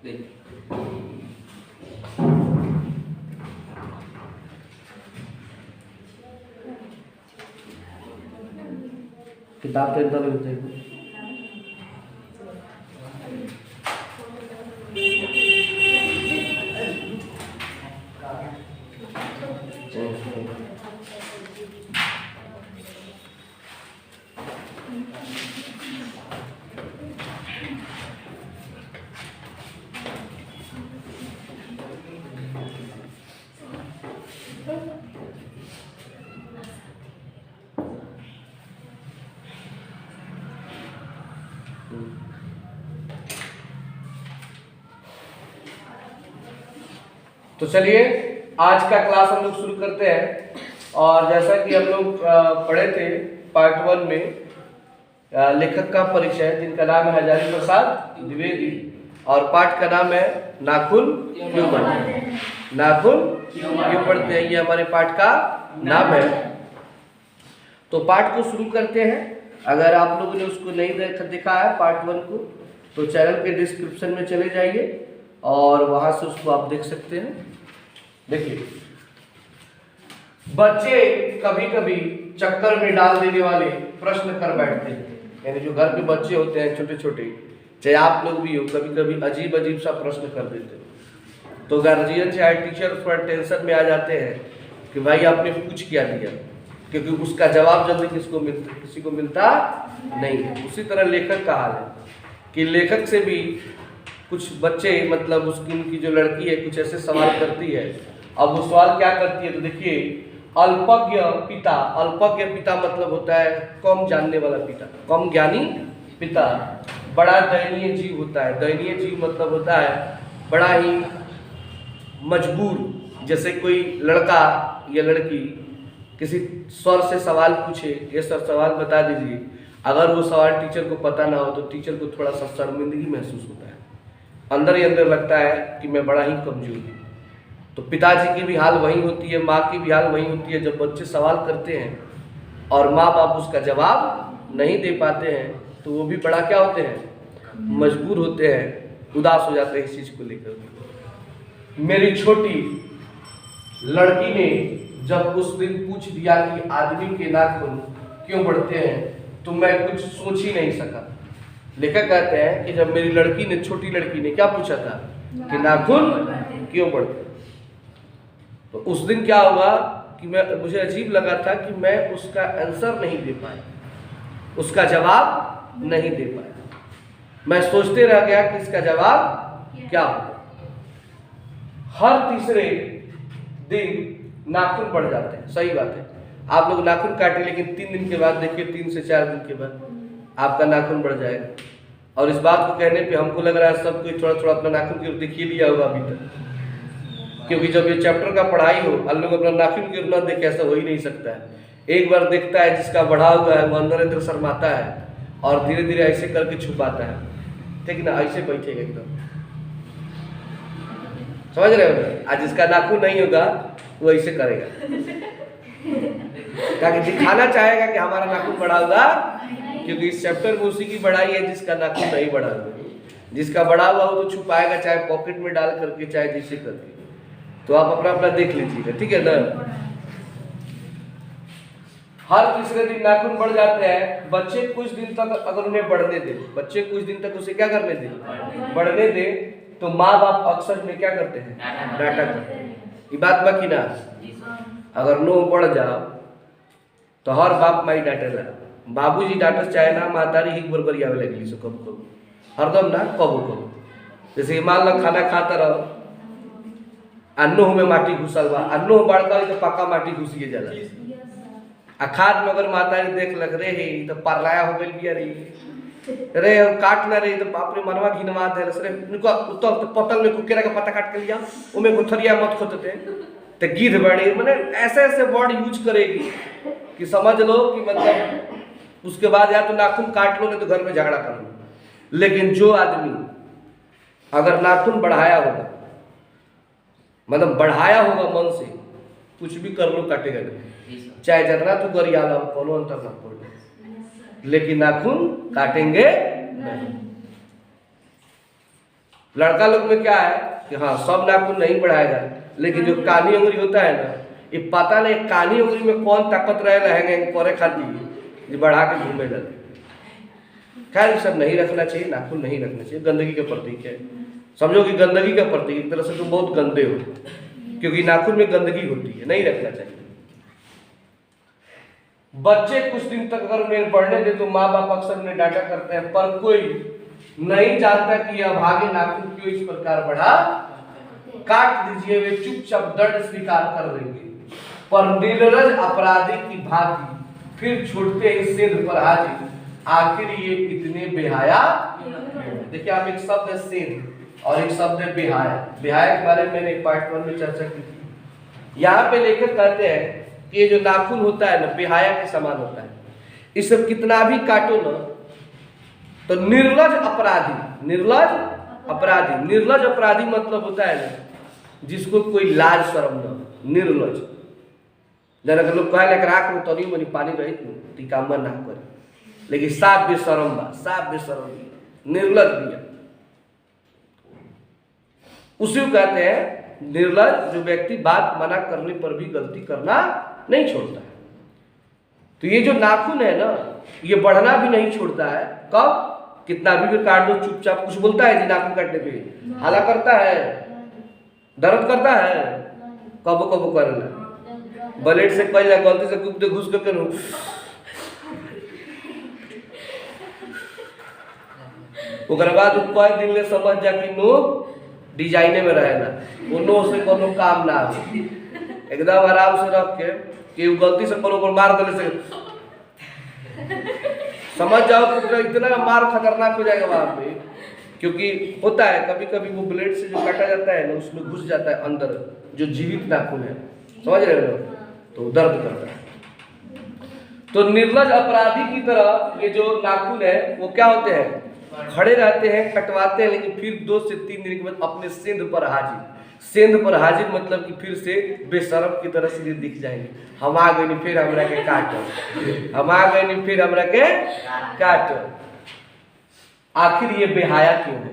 किताब के अंदर होते हैं। तो चलिए आज का क्लास हम लोग शुरू करते हैं। और जैसा कि हम लोग पढ़े थे पार्ट 1 में लेखक का परिचय, जिनका नाम है हजारी प्रसाद द्विवेदी, और पाठ का नाम है नाखून क्यों बढ़ते हैं। नाखून क्यों बढ़ते हैं, ये हमारे पाठ का नाम है। तो पाठ को शुरू करते हैं। अगर आप लोगों ने उसको नहीं देखा है पार्ट 1 को, तो चैनल के डिस्क्रिप्शन में चले जाइए और वहां से उसको आप देख सकते हैं। देखिए, बच्चे कभी कभी चक्कर में डाल देने वाले प्रश्न कर बैठते हैं। यानी जो घर के बच्चे होते हैं छोटे छोटे, चाहे आप लोग भी हो, कभी कभी अजीब अजीब सा प्रश्न कर देते हैं। तो गार्जियन चाहे टीचर थोड़ा टेंशन में आ जाते हैं कि भाई आपने पूछ क्या दिया, क्योंकि उसका जवाब जल्दी किसी को मिलता नहीं है। उसी तरह लेखक का हाल है कि लेखक से भी कुछ बच्चे, मतलब उनकी जो लड़की है, कुछ ऐसे सवाल करती है। अब वो सवाल क्या करती है, तो देखिए, अल्पज्ञ पिता। अल्पज्ञ पिता मतलब होता है कम जानने वाला पिता, कम ज्ञानी पिता। बड़ा दयनीय जीव होता है। दयनीय जीव मतलब होता है बड़ा ही मजबूर। जैसे कोई लड़का या लड़की किसी सर से सवाल पूछे, ये सर सवाल बता दीजिए, अगर वो सवाल टीचर को पता ना हो तो टीचर को थोड़ा सा शर्मिंदगी महसूस होता है, अंदर ही अंदर लगता है कि मैं बड़ा ही कमजोर हूँ। तो पिताजी की भी हाल वही होती है, माँ की भी हाल वही होती है। जब बच्चे सवाल करते हैं और माँ बाप उसका जवाब नहीं दे पाते हैं, तो वो भी बड़ा क्या होते हैं, मजबूर होते हैं, उदास हो जाते हैं इस चीज़ को लेकर। मेरी छोटी लड़की ने जब उस दिन पूछ दिया कि आदमी के नाखून क्यों बढ़ते हैं, तो मैं कुछ सोच ही नहीं सका। लेखक कहते हैं कि जब मेरी लड़की ने, छोटी लड़की ने क्या पूछा था कि नाखून क्यों बढ़ते, तो उस दिन क्या हुआ कि मुझे अजीब लगा था कि मैं उसका आंसर नहीं दे पाया, उसका जवाब नहीं दे पाया। मैं सोचते रह गया कि इसका जवाब क्या हो। हर तीसरे दिन नाखून बढ़ जाते हैं, सही बात है। आप लोग नाखून काटे, लेकिन 3 दिन के बाद देखिए, 3 से 4 दिन के बाद आपका नाखून बढ़ जाएगा। और इस बात को कहने पे हमको लग रहा है सब कोई थोड़ा थोड़ा अपना नाखून की देखिए लिया होगा अभी तक, क्योंकि जब ये चैप्टर का पढ़ाई हो, हम लोग अपना नाखून की ना देखे, ऐसा हो ही नहीं सकता है। एक बार देखता है जिसका बढ़ा हुआ है, वो अंदर अंदर शर्माता है और धीरे धीरे ऐसे करके छुपाता है, ठीक ना, ऐसे बैठेगा एकदम, समझ रहे हो। आज जिसका नाखून नहीं होगा वो ऐसे करेगा, ताकि दिखाना चाहेगा कि हमारा नाखून बढ़ा हुआ, क्योंकि इस चैप्टर में उसी की बढ़ाई है जिसका नाखून नहीं बढ़ा हुआ। जिसका बढ़ा हुआ हो तो छुपाएगा, चाहे पॉकेट में डाल करके, चाहे जैसे करके। तो आप अपना अपना देख लीजिएगा, ठीक है ना। हर तीसरे दिन नाखून बढ़ जाते हैं। बच्चे कुछ दिन तक अगर उन्हें बढ़ने दे, बच्चे कुछ दिन तक उसे क्या करने दे, बढ़ने दे, तो माँ बाप अक्सर में क्या करते हैं, डांटा करते हैं। ये बात बाकी ना, अगर नो बढ़ जाओ तो हर बाप माई डांटेला। बाबूजी डांटस चाहे ना, मातारी ही बरबरी आवे लगली सो कब कब, हरदम ना, कबो कबो। जैसे मान लो खाना खाता रहो, अन्नो में माटी घुसल बा, अन्नो बड़का तो पक्का माटी घुसिए जाला। आ खाद में अगर मातारी देख लग रे हे तो परलाया हो गई बिया रे, रे काट ना रे, तो बाप रे मनवा घिनवा दे रे। उनको उतर पतल में कुकेरा का पत्ता काट के लिया, उमे गुथरिया मत खोदते तो गिद्ध बड़े, मैंने ऐसे ऐसे वर्ड यूज करेगी कि समझ लो कि मतलब उसके बाद या तो नाखून काट लो, नहीं तो घर में झगड़ा कर लो। लेकिन जो आदमी अगर नाखून बढ़ाया होगा, मतलब बढ़ाया होगा मन से, कुछ भी कर लो काटेगा नहीं, चाहे जितना तू गरिया लो, कोनो अंतर ना पड़े, लेकिन नाखून काटेंगे नहीं। लड़का लोग में क्या है कि हाँ सब नाखून नहीं बढ़ाया जाए, लेकिन जो कानी उंगली होता है ना, ये पता नहीं कानी उंगली में कौन ताकत रहे लहेंगे करे खाती बढ़ा के घूमे लगे। खैर सब नहीं रखना चाहिए, नाखून नहीं रखना चाहिए, गंदगी का प्रतीक है। समझो कि गंदगी का प्रतीक, एक तरह से तुम बहुत गंदे हो, क्योंकि नाखून में गंदगी होती है, नहीं रखना चाहिए। बच्चे कुछ दिन तक अगर उन्हें बढ़ने दे तो माँ बाप अक्सर उन्हें डांटा करते हैं, पर कोई नहीं जानता कि यह भागे नाखून क्यों इस प्रकार बढ़ा। काट दीजिए, वे चुपचाप दंड स्वीकार कर देंगे, पर निर्लज अपराधी की भांति फिर छूटते ही सेंध पर हाजिर, आखिर ये इतने बेहाया। देखिए आप, एक शब्द है सेंध और एक शब्द है बेहाया। बेहाया के बारे में मैंने पार्ट 1 में चर्चा की थी। यहाँ पे लेखक कहते हैं कि ये जो नाखून होता है ना, बेहाया के समान होता है, इसे कितना भी काटो ना तो निर्लज अपराधी, निर्लज अपराधी, निर्लज अपराधी मतलब होता है ना जिसको कोई लाज शर्म ना, निर्लज। जना के लोग कहे राख में तनी मनी पानी रही ती काम ना करे, लेकिन साफ बेशरम बा, साफ बेशरम निर्लज भी है। उसी को कहते हैं निर्लज, जो व्यक्ति बात मना करने पर भी गलती करना नहीं छोड़ता है। तो ये जो नाखून है ना, ये बढ़ना भी नहीं छोड़ता है। कब? कितना भी काट दो, चुपचाप। कुछ बोलता है जी नाखून काटने पे? हाला करता है, दर्द करता है, कबो कबो करेला, ब्लेड से कल गलती से कुछ घुस करके नो ओकरा बाद कोई दिन ले समझ जा कि नो डिजाइने में रहेला, वो नो से कोनो काम ना हो, एकदम आराम से रख के कि गलती से कोनो पर मार देले से समझ जाओ कि इतना मार खतरनाक हो जाएगा वहां पे। क्योंकि होता है कभी कभी वो ब्लेड से जो काटा जाता है ना, उसमें घुस जाता है अंदर जो जीवित नाखून है, समझ रहे हो, तो दर्द करता है। तो निर्लज अपराधी की तरह ये जो नाखून है वो क्या होते हैं, खड़े रहते हैं, कटवाते हैं, लेकिन फिर 2 से 3 दिन के बाद अपने सेंध पर हाजिर। सेंध पर हाजिर मतलब कि फिर से बेशरम की तरह से दिख जाएंगे, हम आ गए फिर हमरा के काट, हम आ गए फिर हमरा के काट। आखिर ये बेहाया क्यों है,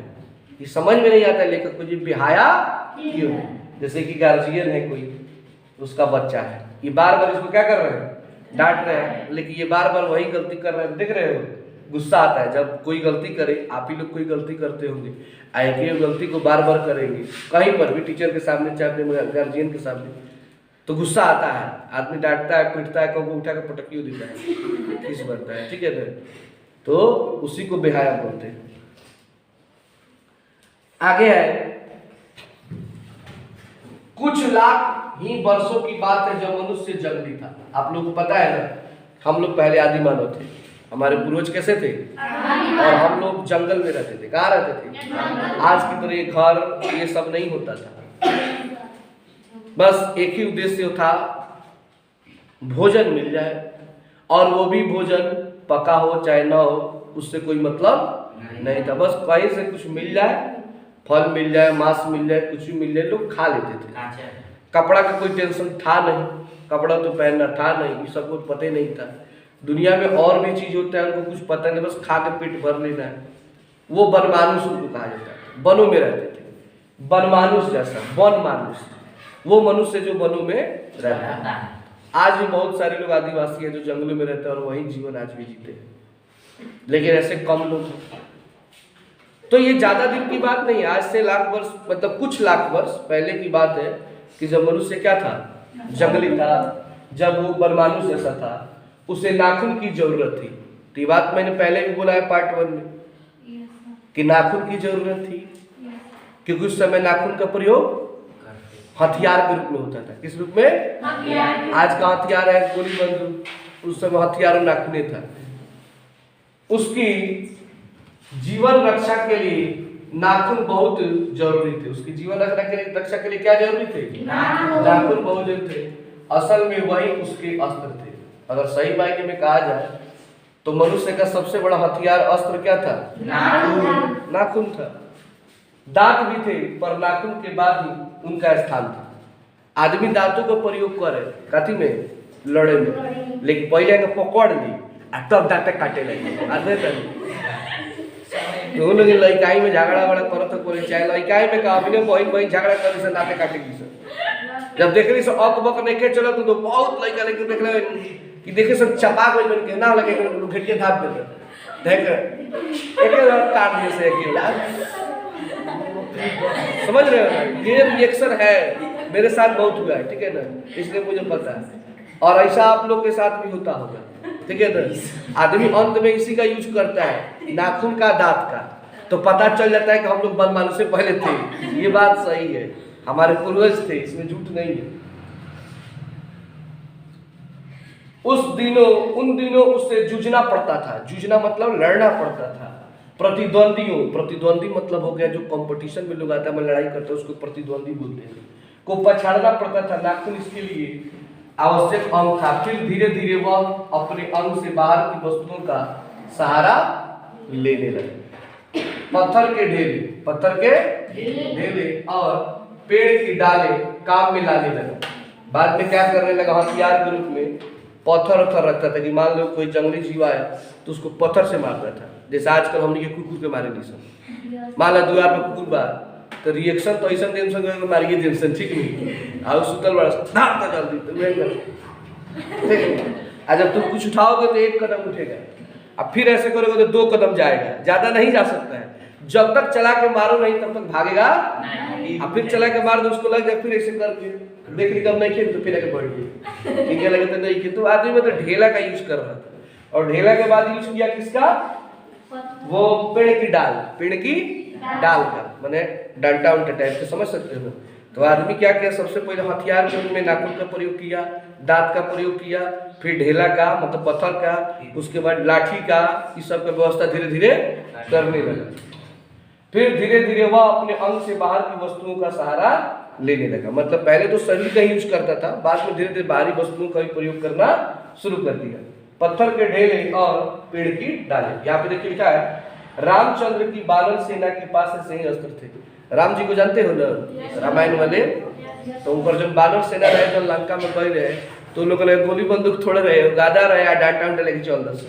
ये समझ में नहीं आता लेखक को, ये बेहाया क्यों है। जैसे कि गार्जियन है कोई, उसका बच्चा है, ये बार बार इसको क्या कर रहे हैं, डांट रहे हैं, लेकिन ये बार बार वही गलती कर रहे हैं। देख रहे हो, गुस्सा आता है जब कोई गलती करे। आप ही लोग कोई गलती करते होंगे, एक गलती को बार बार करेंगे कहीं पर भी, टीचर के सामने चाहे अपने गार्जियन के सामने, तो गुस्सा आता है, आदमी डांटता है, पीटता है, कभी उठा कर पटकियों देता है, किस बढ़ता है, ठीक है ना। तो उसी को बेहाया बोलते हैं। आगे है, कुछ लाख ही वर्षों की बात है जब मनुष्य जंगली था। आप लोग को पता है ना, हम लोग पहले आदि मानव थे, हमारे पूर्वज कैसे थे, और हम लोग जंगल में रहते थे। कहाँ रहते थे? आज की तरह घर ये सब नहीं होता था, बस एक ही उद्देश्य था, भोजन मिल जाए, और वो भी भोजन पका हो चाहे ना हो, उससे कोई मतलब नहीं था। बस कहीं से कुछ मिल जाए, फल मिल जाए, मांस मिल जाए, कुछ भी मिल जाए, लोग खा लेते थे। कपड़ा का कोई टेंशन था नहीं, कपड़ा तो पहनना था नहीं, ये सब कुछ पता ही नहीं था। दुनिया में और भी चीज होता है, उनको कुछ पता नहीं, बस खा के पेट भर लेना है। वो बनमानुष उनको कहा जाता है, वनों में रहते थे, बनमानुष जैसा, वन मानुष, वो मनुष्य जो वनों में रहता है। आज भी बहुत सारे लोग आदिवासी हैं जो जंगलों में रहते हैं और वही जीवन आज भी जीते हैं, लेकिन ऐसे कम लोग हैं। तो ये ज्यादा दिन की बात नहीं है, आज से लाख वर्ष, मतलब कुछ लाख वर्ष पहले की बात है कि जब मनुष्य क्या था, जंगली था, जब वो बनमानुष जैसा था, उसे नाखून की जरूरत थी। तो ये बात मैंने पहले भी बोला है पार्ट 1 में कि नाखून की जरूरत थी, क्योंकि उस समय नाखून का प्रयोग हथियार के रूप में होता था। किस रूप में? आज का हथियार है गोली बंदूक, उस समय हथियार नाखूने था। उसकी जीवन रक्षा के लिए नाखून बहुत जरूरी थे। उसकी जीवन रक्षा के लिए क्या जरूरी थे? नाखून बहुत जरूरी थे। असल में वही उसके अस्त्र थे। अगर सही मायने में कहा जाए तो मनुष्य का सबसे बड़ा हथियार, अस्त्र क्या था? नाखून था। दांत भी थे, पर नाखून के बाद ही उनका स्थान था। आदमी दांतों का प्रयोग करे कथी में? लड़े में, लेकिन पहले पकड़ ली तब दांत काटे लगे। तो उन लोग लड़काई में झगड़ा वगड़ा करत तो कोई चाहे लड़काई में का बिना बहन बहन झगड़ा कर से नाते काटे की सब जब देख रही सब अक बक नहीं के चलो तो बहुत लड़का लेके देख ले कि देखे सब चपा कोई बन के ना लगे घटिया धाप दे देख एक काट दिए से एक समझ रहे हो ना ये रिएक्शन है मेरे साथ बहुत हुआ है ठीक है ना इसलिए मुझे पता है और ऐसा आप लोग के साथ भी होता होगा ठीक है ना आदमी अंत में इसी का यूज करता है नाखून का दांत का तो पता चल जाता है कि हम लोग बनमानू से पहले थे ये बात सही है हमारे पूर्वज थे इसमें झूठ नहीं है उन दिनों उससे जूझना पड़ता था जूझना मतलब लड़ना पड़ता था प्रतिद्वंदी मतलब हो गया जो कंपटीशन में लोग आता है लड़ाई करते हैं उसको प्रतिद्वंदी बोलते हैं को पछाड़ना पड़ता था नाखून इसके लिए आवश्यक अंग था फिर धीरे धीरे वह अपने अंग से बाहर की वस्तुओं का सहारा लेने लगे पत्थर के ढेले और पेड़ की डाले काम में लाने लगा बाद में क्या करने लगा हथियार के रूप में पत्थर रखता था कि मान लो कोई जंगली जीव आया तो उसको पत्थर से मारता था जैसे आजकल हमने के कुकुर के मारे नहीं सब मान लो द्वार पर कुकुर बार तो रिएक्शन तो ऐसा टेंशन में मारिए टेंशन ठीक नहीं आओ सुतल बड़ा धार जल्दी तो वे ठीक है जब तुम कुछ उठाओगे तो एक कदम उठेगा अब फिर ऐसे करोगे तो 2 कदम जाएगा ज्यादा नहीं जा सकता है जब तक चला के मारो नहीं तब तक भागेगा अब फिर चला के मार दो उसको लग जाए फिर ऐसे करके देख ली कब नहीं खेल तो फिर आगे बढ़ गई ठीक है लगे तो नहीं खेल तो आदमी में तो ढेला का यूज कर रहा था और ढेला के बाद यूज किया किसका वो पेड़ की डाल का माने डंडा उल्टा टाइप से समझ सकते हो तो आदमी क्या किया सबसे पहले हथियार के रूप में नाखून का प्रयोग किया दांत का प्रयोग किया फिर ढेला का मतलब पत्थर का उसके बाद लाठी का इस सब का व्यवस्था धीरे धीरे करने लगा फिर धीरे धीरे वह अपने अंग से बाहर की वस्तुओं का सहारा लेने लगा मतलब पहले तो शरीर का यूज करता था बाद में धीरे धीरे बाहरी वस्तुओं का भी प्रयोग करना शुरू कर दिया पत्थर के ढेले और पेड़ की डाले यहाँ पे देखिए लिखा है रामचंद्र की बानर सेना के पास ऐसे ही अस्त्र थे राम जी को जानते हो ना रामायण वाले तो ऊपर जब बानर सेना रहे जो लंका में गए रहे तो लोग गोली बंदूक थोड़े रहे गादा रहे डांटा उंटा लेके चल दस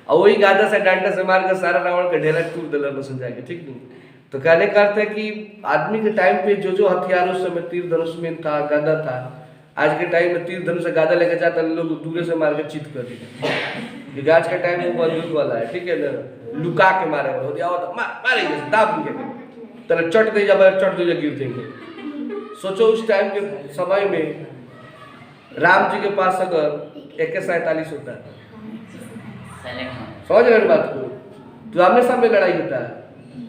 और वही गादा से डांटा से मार कर सारा रावण का ढेला टूट दिला बस जाके ठीक नहीं तो कहने का अर्थ है कि आदमी के टाइम पे जो हथियार उस समय तीर धनुष में था गादा था आज के टाइम में तीर धनुष से गादा लेके जाता लोग दूर से मार के चित कर दिए आज के टाइम में बंदूक वाला है ठीक है ना लुका के मारे हो दिया मारे दाब के तेरे चट दे जब चट दे गिर देंगे सोचो उस टाइम के समय में राम जी के पास अगर AK-47 होता है समझ रहे बात को तो आमने सामने लड़ाई होता है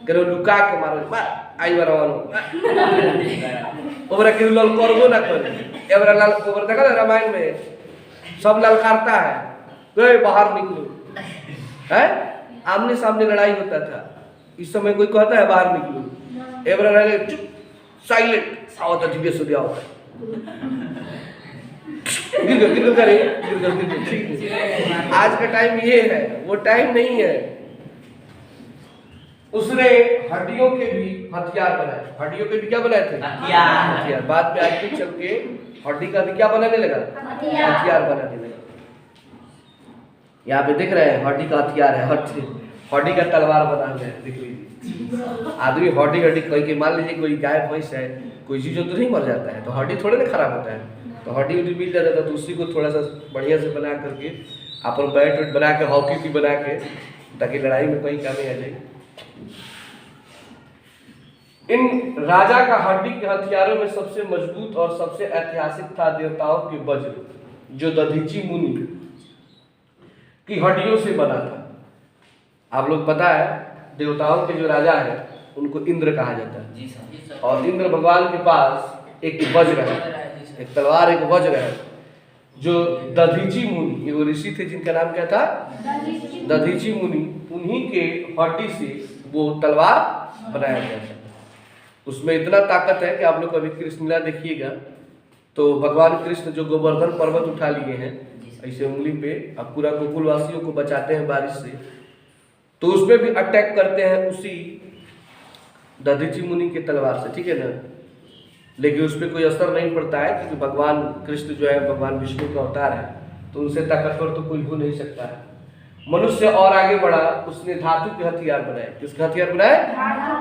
करो लुका के मारो आई बार ओबरा के लल करबो ना करे एबरा लाल ओबरा देखा ना रामायण में सब ललकारता है गए बाहर निकलो हैं आमने सामने लड़ाई होता था इस समय कोई कहता है बाहर निकलो एबरा रहे चुप साइलेंट आओ तो धीरे से आओ गिर करे ठीक है आज का टाइम ये है वो टाइम नहीं है उसने हड्डियों के भी हथियार बनाए हड्डियों के भी क्या बनाए थे हथियार बाद में आगे चल के हड्डी का भी क्या बनाने लगा हथियार बनाने लगा यहाँ पे दिख रहे हैं हड्डी का हथियार है हड्डी का तलवार बना है देख लीजिए आदमी हड्डी कोई के मान लीजिए कोई गाय भैंस है कोई चीज तो नहीं मर जाता है तो हड्डी थोड़े ना खराब होता है तो हड्डी उड्डी मिल जाता है तो उसी को थोड़ा सा बढ़िया से बना करके अपन बैट वैट बना के हॉकी भी बना के ताकि लड़ाई में कहीं काम आ जाए इन राजा का हड्डी के हथियारों में सबसे मजबूत और सबसे ऐतिहासिक था देवताओं के वज्र जो दधीची मुनि की हड्डियों से बना था आप लोग पता है देवताओं के जो राजा है उनको इंद्र कहा जाता है और इंद्र भगवान के पास एक वज्र है एक तलवार एक वज्र है जो दधीची मुनि ये वो ऋषि थे जिनका नाम क्या था दधीची मुनि उन्हीं के हड्डी से वो तलवार बनाया गया था उसमें इतना ताकत है कि आप लोग कभी कृष्ण लीला देखिएगा तो भगवान कृष्ण जो गोवर्धन पर्वत उठा लिए हैं ऐसे उंगली पे अब पूरा गोकुल वासियों को बचाते हैं बारिश से तो उसमें भी अटैक करते हैं उसी दधीची मुनि के तलवार से ठीक है ना लेकिन उस पर कोई असर नहीं पड़ता है क्योंकि भगवान कृष्ण जो है भगवान विष्णु का अवतार है तो उनसे ताकतवर तो कोई हो नहीं सकता है मनुष्य और आगे बढ़ा, उसने धातु के हथियार बनाए। किसके हथियार बनाए?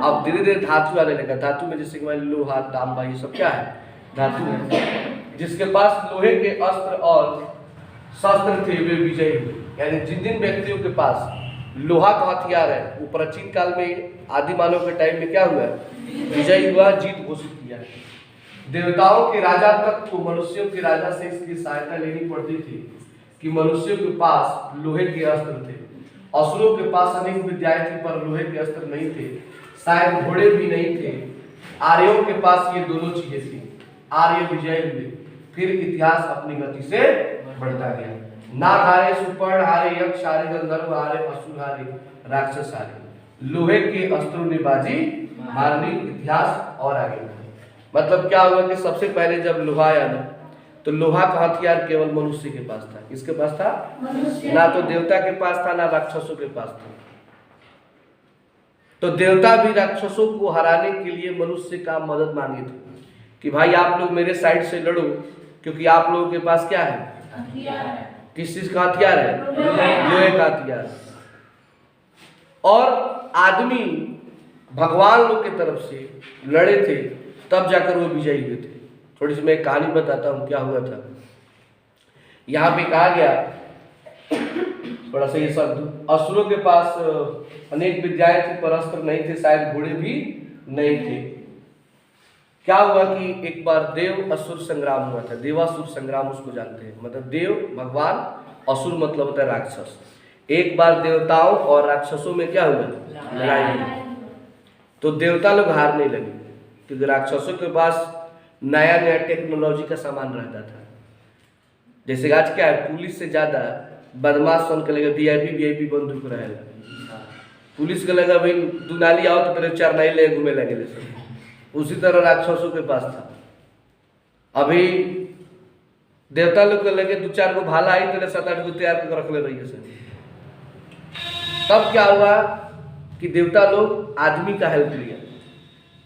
अब धीरे धीरे धातु आने लगा। धातु में जैसे कि लोहा, तांबा, ये सब क्या है? धातु है। जिसके पास लोहे के अस्त्र और शस्त्र थे वे विजयी हुए। यानी जिन जिन व्यक्तियों के पास लोहा का हथियार है वो प्राचीन काल में, आदि मानव के टाइम में क्या हुआ? विजयी हुआ, जीत घोषित किया। देवताओं के राजा तक को मनुष्यों के राजा से इसकी सहायता लेनी पड़ती थी कि मनुष्यों के पास लोहे के अस्त्र थे। असुरों के पास अनेक विद्याएं थी पर लोहे के अस्त्र नहीं थे, शायद घोड़े भी नहीं थे। आर्यों के पास ये दोनों चीजें थी। आर्य विजयी हुए, फिर इतिहास अपनी गति से बढ़ता गया। नाग हारे, सुपर्ण हारे, यक्ष हारे, गंधर्व हारे, असुर हारे, राक्षस हारे। लोहे के अस्त्रों ने बाजी मारनी, इतिहास और आगे बढ़ा। मतलब क्या हुआ कि सबसे पहले जब लोहा आया ना, तो लोहा का हथियार केवल मनुष्य के पास था। किसके पास था? ना तो देवता के पास था, ना राक्षसों के पास था। तो देवता भी राक्षसों को हराने के लिए मनुष्य का मदद मांगे थे कि भाई आप लोग मेरे साइड से लड़ो, क्योंकि आप लोगों के पास क्या है? किस चीज का हथियार है? लोहे का हथियार। और आदमी भगवान लोग की तरफ से लड़े थे, तब जाकर वो विजयी हुए थे। थोड़ी सी मैं एक कहानी बताता हूँ क्या हुआ था। यहाँ पे कहा गया, थोड़ा सा ये सब, असुरों के पास अनेक विद्याएं थी पर अस्त्र नहीं थे, शायद घोड़े भी नहीं थे। क्या हुआ कि एक बार देव असुर संग्राम हुआ था। देवासुर संग्राम उसको जानते हैं, मतलब देव भगवान, असुर मतलब होता है राक्षस। एक बार देवताओं और राक्षसों में क्या हुआ? लड़ाई हुई। तो देवता लोग हारने लगे क्योंकि राक्षसों के पास नया नया टेक्नोलॉजी का सामान रहता था। जैसे आज क्या है, पुलिस से ज्यादा बदमाश सन के लगे वीआईपी बंदूक रहेगा। पुलिस के लगा भाई दुनाली आओ तो तेरे चरनाई ले घूमे लगे। उसी तरह राक्षसों के पास था। अभी देवता लोग के लगे 2-4 गो भाला आई, तेरे 7-8 गो तैयार कर रख ले रही है। तब क्या हुआ कि देवता लोग आदमी का हेल्प लिया,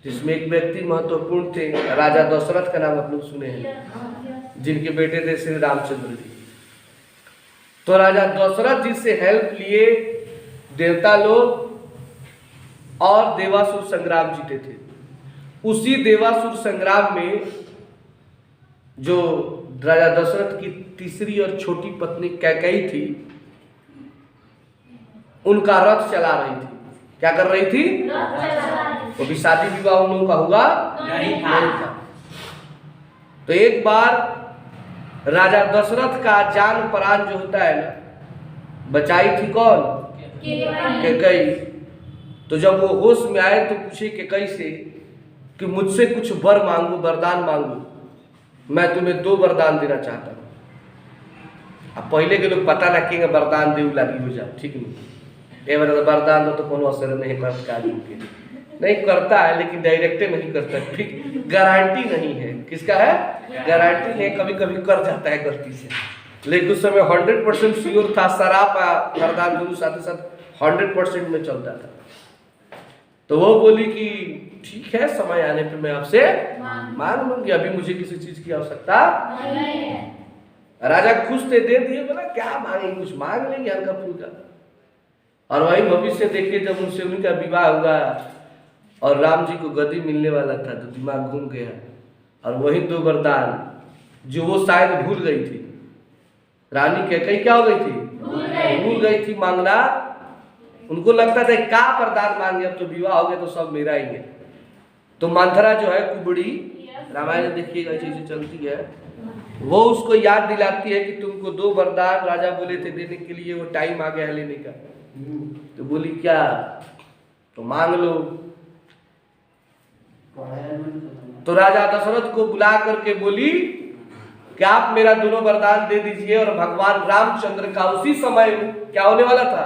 जिसमें एक व्यक्ति महत्वपूर्ण थे, राजा दशरथ का नाम आप लोग सुने हैं, जिनके बेटे थे श्री रामचंद्र जी। तो राजा दशरथ जी से हेल्प लिए देवता लोग और देवासुर संग्राम जीते थे। उसी देवासुर संग्राम में जो राजा दशरथ की तीसरी और छोटी पत्नी कैकेयी थी, उनका रथ चला रही थी। क्या कर रही थी? तो भी शादी विवाह उन लोगों का हुआ नहीं था। तो एक बार राजा दशरथ का जान प्राण जो होता है ना, बचाई थी कौन? कैकेयी। तो जब वो होश में आए तो पूछे कैकेयी से कि मुझसे कुछ वर मांगो, वरदान मांगो, मैं तुम्हें 2 वरदान देना चाहता हूँ। अब पहले के लोग पता ना कि वरदान दे लगी हो जाए, ठीक नहीं, ये वरदान दो तो कोनो असर नहीं करता, नहीं करता है, लेकिन डायरेक्टे नहीं करता, ठीक, गारंटी नहीं है। किसका है? गारंटी नहीं, कभी कभी कर जाता है गलती से, लेकिन उस समय 100% श्योर था। शराब वरदान दोनों साथ साथ 100% में चलता था। तो वो बोली कि ठीक है, समय आने पे मैं आपसे मांग लूंगी, अभी मुझे किसी चीज की आवश्यकता नहीं है। राजा खुश थे, दे दिए। बोला क्या मांगे, कुछ मांग लेंगे हल्का फुल्का। और वही भविष्य देखे, जब उनसे उनका विवाह हुआ और राम जी को गद्दी मिलने वाला था तो दिमाग घूम गया। और वही 2 वरदान जो वो शायद भूल गई थी, रानी कैकेयी क्या हो गई थी? भूल गई थी मांगना। उनको लगता था क्या वरदान मांगे, अब तो विवाह हो गया तो सब मेरा ही है। तो मंथरा जो है कुबड़ी, रामायण देखिएगा चीजें चलती है, वो उसको याद दिलाती है कि तुमको 2 वरदान राजा बोले थे देने के लिए, वो टाइम आ गया है लेने का। तो बोली क्या? तो मांग लो। तो राजा दशरथ को बुला करके बोली कि आप मेरा 2 वरदान दे दीजिए। और भगवान रामचंद्र का उसी समय क्या होने वाला था?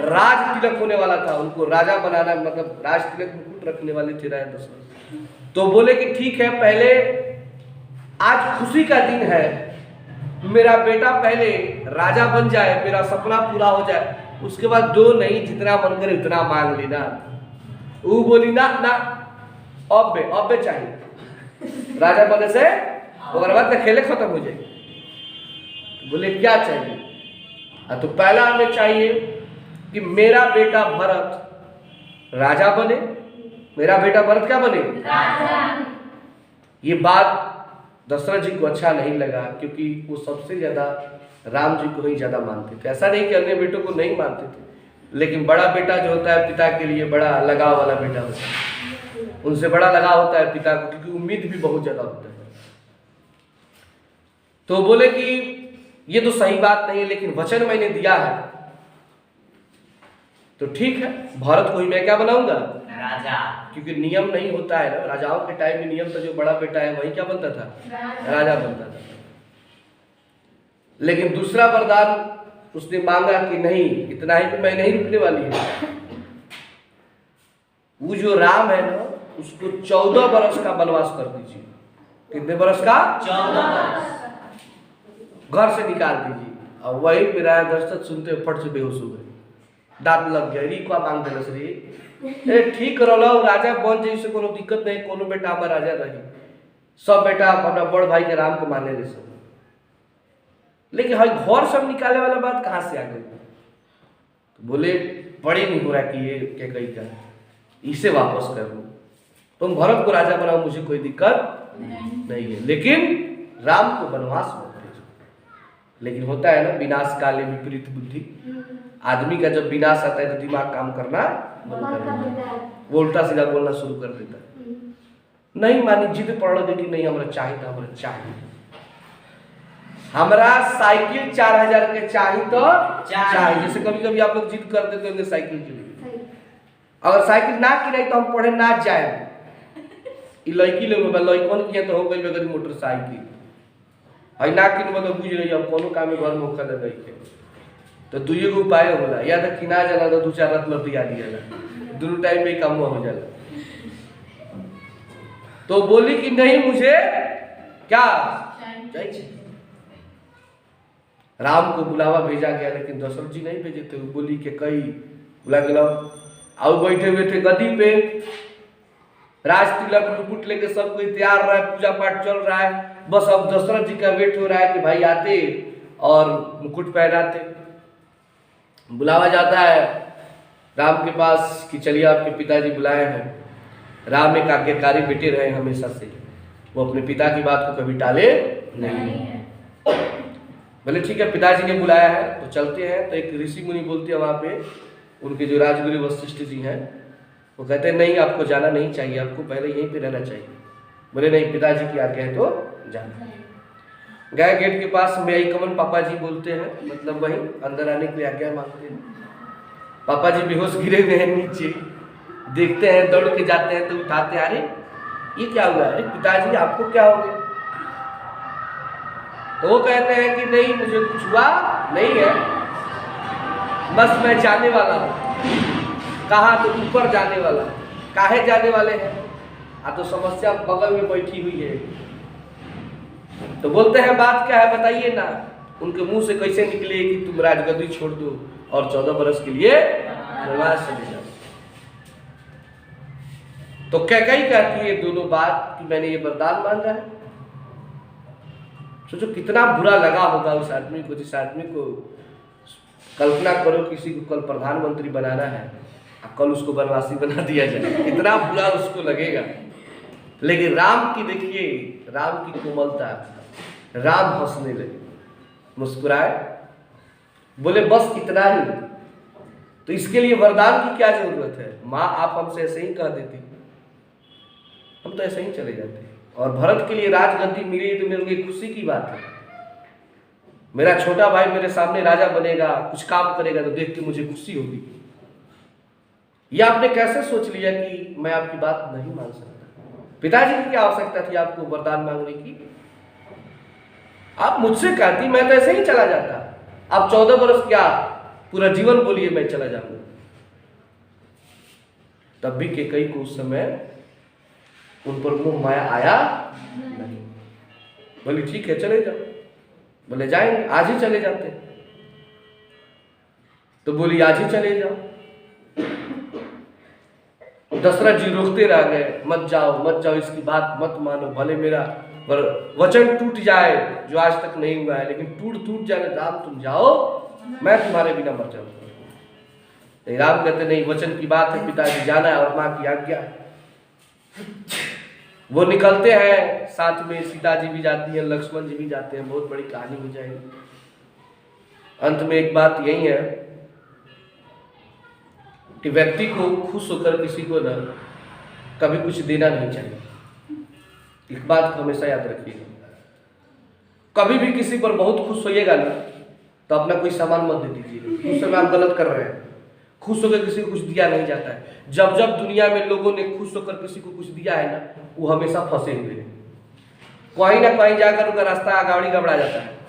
राज तिलक होने वाला था। उनको राजा बनाना, मतलब राज तिलक मुकुट रखने वाले थे राजा दशरथ। तो बोले कि ठीक है, पहले आज खुशी का दिन है, मेरा बेटा पहले राजा बन जाए, मेरा सपना पूरा हो जाए, उसके बाद 2 नहीं, जितना मन करे उतना मांग लेना। वो बोली ना ना, अब चाहिए राजा बनने से, और बाद तो खेले खत्म हो जाए। बोले क्या चाहिए? तो पहला हमें चाहिए कि मेरा बेटा भरत राजा बने, मेरा बेटा भरत क्या बने, राजा। ये बात दशरथ जी को अच्छा नहीं लगा, क्योंकि वो सबसे ज्यादा राम जी को ही ज्यादा मानते थे। ऐसा नहीं कि अन्य बेटों को नहीं मानते थे, लेकिन बड़ा बेटा जो होता है पिता के लिए बड़ा लगाव वाला बेटा होता है, उनसे बड़ा लगाव होता है पिता को, क्योंकि उम्मीद भी बहुत ज्यादा होता है। तो बोले कि ये तो सही बात नहीं है, लेकिन वचन मैंने दिया है तो ठीक है, भरत को ही मैं क्या बनाऊंगा, राजा। क्योंकि नियम नहीं होता है ना, राजाओं के टाइम में नियम था जो बड़ा बेटा है वही क्या बनता था, राजा बनता था। लेकिन दूसरा वरदान उसने मांगा कि नहीं, इतना ही भी मैं नहीं रुकने वाली है। वो जो राम है ना, उसको 14 वर्ष का वनवास कर दीजिए। कितने वर्ष का, 14 वर्ष घर से निकाल दीजिए। और वही पे राजा दशरथ सुनते फट से बेहोश हो गए, दांत लग गया, री को मांग देलस रे, ठीक रहो राजा बन जाए, कोनो दिक्कत नहीं, कोनो बेटा हमारा राजा रही, सब बेटा अपना बड़ भाई के राम को माने ले सब। लेकिन हर घर सब निकाले वाला बात कहाँ से आ गई? तो बोले बड़े नहीं हो रहा कि ये क्या कही का, इसे वापस कर लो, तुम भरत को राजा बनाओ, मुझे कोई दिक्कत नहीं है, लेकिन राम को वनवास मत भेजो। लेकिन होता है ना, विनाश काले विपरीत बुद्धि, आदमी का जब विनाश आता है तो दिमाग काम करना बंद कर देता है, वो उल्टा सीधा बोलना शुरू कर देता है। नहीं मानी, जिद पड़ रही कि नहीं हमारा चाहिए था, हमारा चाहिए, हमारा साइकिल 4000 के चाहिए तो चाहिए। जैसे कभी कभी आप लोग जिद कर देते होंगे साइकिल के लिए, अगर साइकिल ना किनाई तो हम पढ़े ना जाए, लड़की लोग लड़कन किया तो हो गई अगर मोटरसाइकिल है ना कि मतलब बुझ रही अब कोनो काम में घर में होकर गई के, तो दुइये को उपाय होला, या तो किना जाला तो 2-4 रात लतिया दिया, दोनों टाइम में काम हो जाला। तो बोली कि नहीं मुझे क्या चाहिए। राम को बुलावा भेजा गया, लेकिन दशरथ जी नहीं भेजे थे। बोली के कई बुला गया, आओ बैठे हुए थे गद्दी पे, राज तिलक मुकुट लेके सब कोई तैयार रहा है, पूजा पाठ चल रहा है, बस अब दशरथ जी का वेट हो रहा है कि भाई आते और मुकुट पहनाते। बुलावा जाता है राम के पास कि चलिए आपके पिताजी बुलाए हैं। राम एक आज्ञाकारी बेटे रहे हमेशा से, वो अपने पिता की बात को कभी टाले नहीं। बोले ठीक है, पिताजी ने बुलाया है तो चलते हैं। तो एक ऋषि मुनि बोलते हैं वहाँ पे, उनके जो राजगुरु वशिष्ठ जी हैं, वो कहते हैं नहीं आपको जाना नहीं चाहिए, आपको पहले यहीं पे रहना चाहिए। बोले नहीं पिताजी की आज्ञा है तो जाना। गए गेट के पास में आई कमन पापा जी बोलते हैं, मतलब वहीं अंदर आने के लिए आज्ञा मांगते हैं। पापा जी बेहोश गिरे हुए हैं नीचे, देखते हैं दौड़ के जाते हैं तो उठाते, अरे ये क्या हुआ है, पिताजी आपको क्या हो गया? तो वो कहते हैं कि नहीं मुझे कुछ हुआ नहीं है, बस मैं जाने वाला हूँ। कहाँ? तो ऊपर जाने वाला। काहे जाने वाले हैं? तो समस्या बगल में बैठी हुई है। तो बोलते हैं बात क्या है बताइए ना। उनके मुंह से कैसे निकले कि तुम राजगद्दी छोड़ दो और 14 वर्ष के लिए वनवास चले जाओ। तो कैकेयी कहती है दोनों बात कि मैंने ये वरदान मांगा है। सोचो कितना बुरा लगा होगा उस आदमी को, जिस आदमी को कल्पना करो किसी को कल प्रधानमंत्री बनाना है और कल उसको वनवासी बना दिया जाए, कितना बुरा उसको लगेगा। लेकिन राम की देखिए, राम की कोमलता, राम हंसने लगे, मुस्कुराए, बोले बस इतना ही। तो इसके लिए वरदान की क्या जरूरत है? माँ आप हमसे ऐसे ही कह देती, हम तो ऐसे ही चले जाते। और भरत के लिए राजगद्दी मिली तो मेरे लिए खुशी की बात है। मेरा छोटा भाई मेरे सामने राजा बनेगा, कुछ काम करेगा तो देख के मुझे खुशी होगी। यह आपने कैसे सोच लिया कि मैं आपकी बात नहीं मान सकता? पिताजी की क्या आवश्यकता थी आपको वरदान मांगने की? आप मुझसे कहती मैं तो ऐसे ही चला जाता। आप 14 वर्ष क्या पूरा जीवन बोलिए मैं चला जाऊंगा। तब भी कैकेयी को उस समय उन पर मोह माया आया नहीं। बोली ठीक है चले जाओ। बोले जाएंगे, आज ही चले जाते। तो बोली आज ही चले जाओ। दशरथ जी रोकते रह गए, मत जाओ मत जाओ, इसकी बात मत मानो, भले मेरा वचन टूट जाए जो आज तक नहीं हुआ है, लेकिन टूट जाए राम तुम जाओ, मैं तुम्हारे बिना मर जाऊंगा। राम कहते नहीं, वचन की बात है, पिताजी जाना है और माँ की आज्ञा है। वो निकलते हैं, साथ में सीता जी भी जाती है, लक्ष्मण जी भी जाते हैं, बहुत बड़ी कहानी हो जाएगी। अंत में एक बात यही है कि व्यक्ति को खुश होकर किसी को ना कभी कुछ देना नहीं चाहिए। एक बात को हमेशा याद रखिएगा, कभी भी किसी पर बहुत खुश होइएगा ना तो अपना कोई सामान मत दे दीजिए, उस समय आप गलत कर रहे हैं। खुश होकर किसी को कुछ दिया नहीं जाता है। जब जब दुनिया में लोगों ने खुश होकर किसी को कुछ दिया है ना, वो हमेशा फंसे हुए हैं, कहीं ना कहीं जाकर उनका रास्ता गाड़ी घबरा जाता है।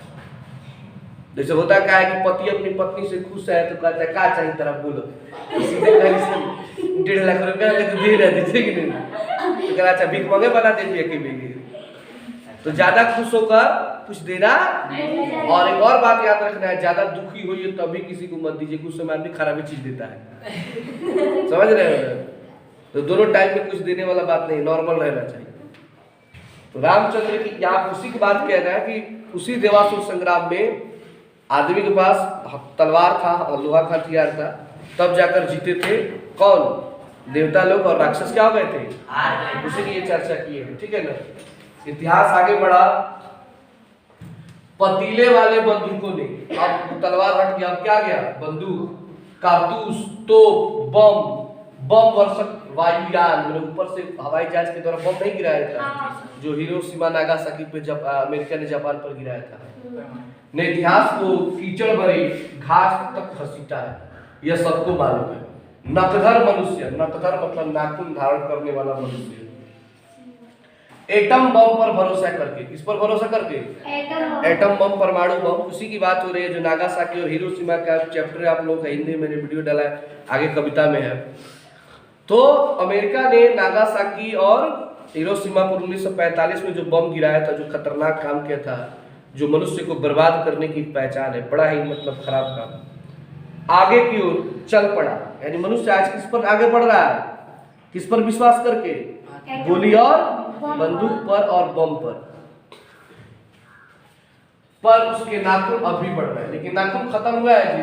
जैसे होता क्या है कि पति अपनी पत्नी से खुश है तो कहता है क्या चाहिए तरफ बोलो, सीधे घर से 1.5 लाख रुपया दे रहे थे कि नहीं, तो कहना अच्छा भीख मंगे बना देंगे कि। तो ज्यादा खुश होकर कुछ देना। और एक और बात याद रखना है, ज्यादा दुखी होइए तभी किसी को मत दीजिए, कुछ समय आदमी खराबी चीज देता है, समझ रहे हो। तो दोनों टाइम में कुछ देने वाला बात नहीं, नॉर्मल रहना चाहिए। तो रामचंद्र की यहाँ उसी की बात कह रहा है कि उसी देवासुर संग्राम में आदमी के पास तलवार था और लोहा का हथियार था, तब जाकर जीते थे कौन? देवता लोग, और राक्षस क्या हो गए थे, उसी की ये चर्चा की है, ठीक है ना। इतिहास आगे बढ़ा, पतीले वाले बंदूकों ने, अब तलवार हट गया, अब क्या गया? बंदूक, कारतूस, तोप, बम वर्षक वायुयान, मतलब ऊपर से हवाई जहाज के द्वारा बम नहीं गिराया था, जो हिरोशिमा नागासाकी पे जब अमेरिका ने जापान पर गिराया था, ने इतिहास को कीचड़ भरे घास तक घसीटा है, यह सबको मालूम है। नकधर मनुष्य, नकधर मतलब नाखून धारण करने वाला मनुष्य, एटम बम पर भरोसा करके, किस पर भरोसा करके? एटम बम, परमाणु बम, उसी की बात हो रही है जो नागासाकी और हिरोशिमा का चैप्टर आप लोग का हिंदी में मैंने वीडियो डाला है, आगे कविता में है। तो अमेरिका ने नागासाकी और हिरोशिमा पर 1945 में जो बम गिराया था, जो खतरनाक काम किया था, जो मनुष्य को बर्बाद करने की पहचान है, बड़ा ही मतलब खराब काम, आगे की ओर चल पड़ा। यानी मनुष्य आज किस पर आगे बढ़ रहा है? किस पर विश्वास करके? गोली और बंदूक पर और बम पर उसके नाखून अभी बढ़ रहे हैं, लेकिन नाखून खत्म हुआ है जी।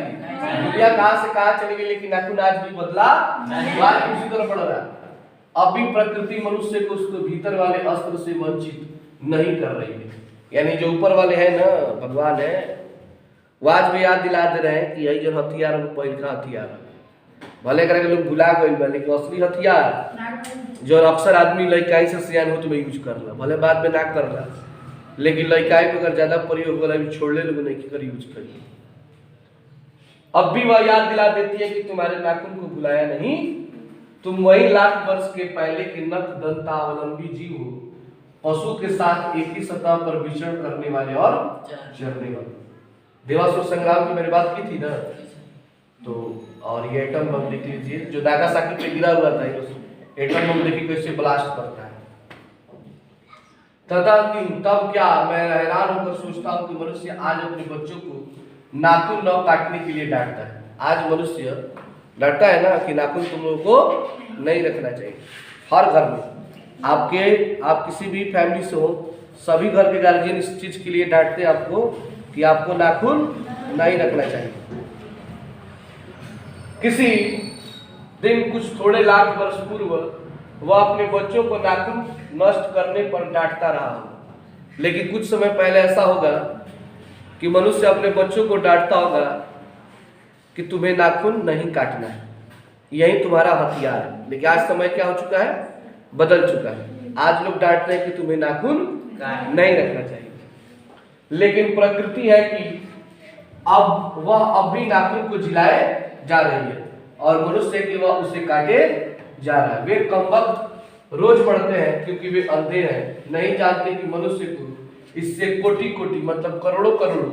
दुनिया कहां से कहां चली गई, लेकिन नाखून आज भी बदला, आज उसी तरह बढ़ रहा है। अभी प्रकृति मनुष्य को उसके भीतर वाले अस्त्र से वंचित नहीं कर रही है। यानी जो ऊपर वाले हैं ना, भगवान है, वो आज भी याद दिला दे रहे हैं कि यही जो हथियार है वो पहले का हथियार है। भले करके लोग भुला गए, लेकिन असली हथियार जो अक्सर आदमी लड़काई से सियान हो तो यूज कर रहा, भले बाद में ना कर रहा, लेकिन लड़काई को अगर ज्यादा प्रयोग हो रहा है छोड़ ले, लोग नहीं कर यूज करिए। अब भी वह याद दिला देती है कि तुम्हारे नाखून को भुलाया नहीं, तुम वही लाख वर्ष के पहले के नख दंतावलंबी जीव हो, पशु के साथ एक ही सतह पर विचरण करने वाले और चरने वाले। देवासुर संग्राम की मैंने बात की थी ना, तो और ये एटम बम देख लीजिए जो नागासाकी पे गिरा हुआ था, एटम बम देखिए कैसे ब्लास्ट करता है। तब क्या, मैं हैरान होकर सोचता हूँ कि मनुष्य आज अपने बच्चों को नाखून न काटने के लिए डांटता है। आज मनुष्य डांटता है ना कि नाखून तुम लोगों को नहीं रखना चाहिए। हर घर में आप किसी भी फैमिली से हो, सभी घर के गार्जियन इस चीज के लिए डांटते हैं आपको कि आपको नाखून नहीं रखना चाहिए। किसी दिन कुछ थोड़े लाख वर्ष पूर्व वह अपने बच्चों को नाखून नष्ट करने पर डांटता रहा, लेकिन कुछ समय पहले ऐसा होगा कि मनुष्य अपने बच्चों को डांटता होगा कि तुम्हें नाखून नहीं काटना है, यही तुम्हारा हथियार है। लेकिन आज समय क्या हो चुका है, बदल चुका है। आज लोग डांटते हैं कि तुम्हें नाखून नहीं रखना चाहिए, लेकिन प्रकृति है कि अब वह अब भी नाखून को जिलाए जा रही है और मनुष्य की वह उसे काटे जा रहा है। वे कमबख्त रोज बढ़ते हैं क्योंकि वे अंधे हैं, नहीं जानते कि मनुष्य को इससे कोटि कोटि मतलब करोड़ों करोड़